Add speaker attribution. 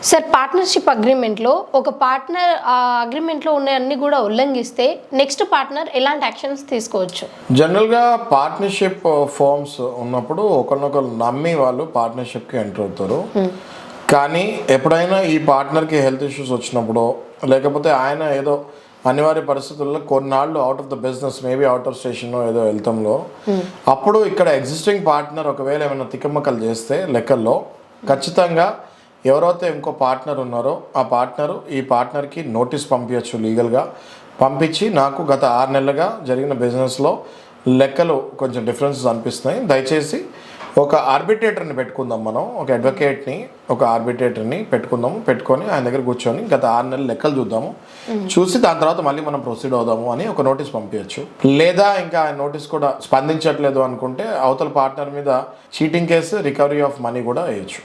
Speaker 1: Sir partnership అగ్రిమెంట్లో ఒక partner ఆ అగ్రిమెంట్లో ఉన్న అన్ని కూడా ఉల్లంఘిస్తే నెక్స్ట్ పార్ట్నర్ ఎలాంటి యాక్షన్స్ తీసుకోవచ్చు?
Speaker 2: జనరల్గా పార్ట్నర్షిప్ ఫార్మ్స్ ఉన్నప్పుడు ఒకరినొకరు నమ్మి వాళ్ళు పార్ట్నర్షిప్కి ఎంటర్ అవుతారు. కానీ ఎప్పుడైనా ఈ పార్ట్నర్కి హెల్త్ ఇష్యూస్ వచ్చినప్పుడు, లేకపోతే ఆయన ఏదో అనివార్య పరిస్థితుల్లో కొన్నాళ్ళు out of the business, maybe out of station ఏదో వెళ్తాంలో, అప్పుడు ఇక్కడ ఎగ్జిస్టింగ్ పార్ట్నర్ ఒకవేళ ఏమైనా తికమకలు చేస్తే లెక్కల్లో ఖచ్చితంగా ఎవరైతే ఇంకో పార్ట్నర్ ఉన్నారో ఆ పార్ట్నరు ఈ పార్ట్నర్కి నోటీస్ పంపించచ్చు, లీగల్గా పంపించి నాకు గత 6 నెలలుగా జరిగిన బిజినెస్లో లెక్కలు కొంచెం డిఫరెన్సెస్ అనిపిస్తున్నాయి, దయచేసి ఒక ఆర్బిట్రేటర్ని పెట్టుకుందాం, మనం ఒక అడ్వకేట్ని ఒక ఆర్బిట్రేటర్ని పెట్టుకొని ఆయన దగ్గర కూర్చొని గత 6 నెలల లెక్కలు చూద్దాము, చూసి దాని తర్వాత మళ్ళీ మనం ప్రొసీడ్ అవుదాము అని ఒక నోటీస్ పంపించచ్చు. లేదా ఇంకా ఆయన నోటీస్ కూడా స్పందించట్లేదు అనుకుంటే అవతల పార్ట్నర్ మీద cheating case, recovery of money కూడా వేయచ్చు.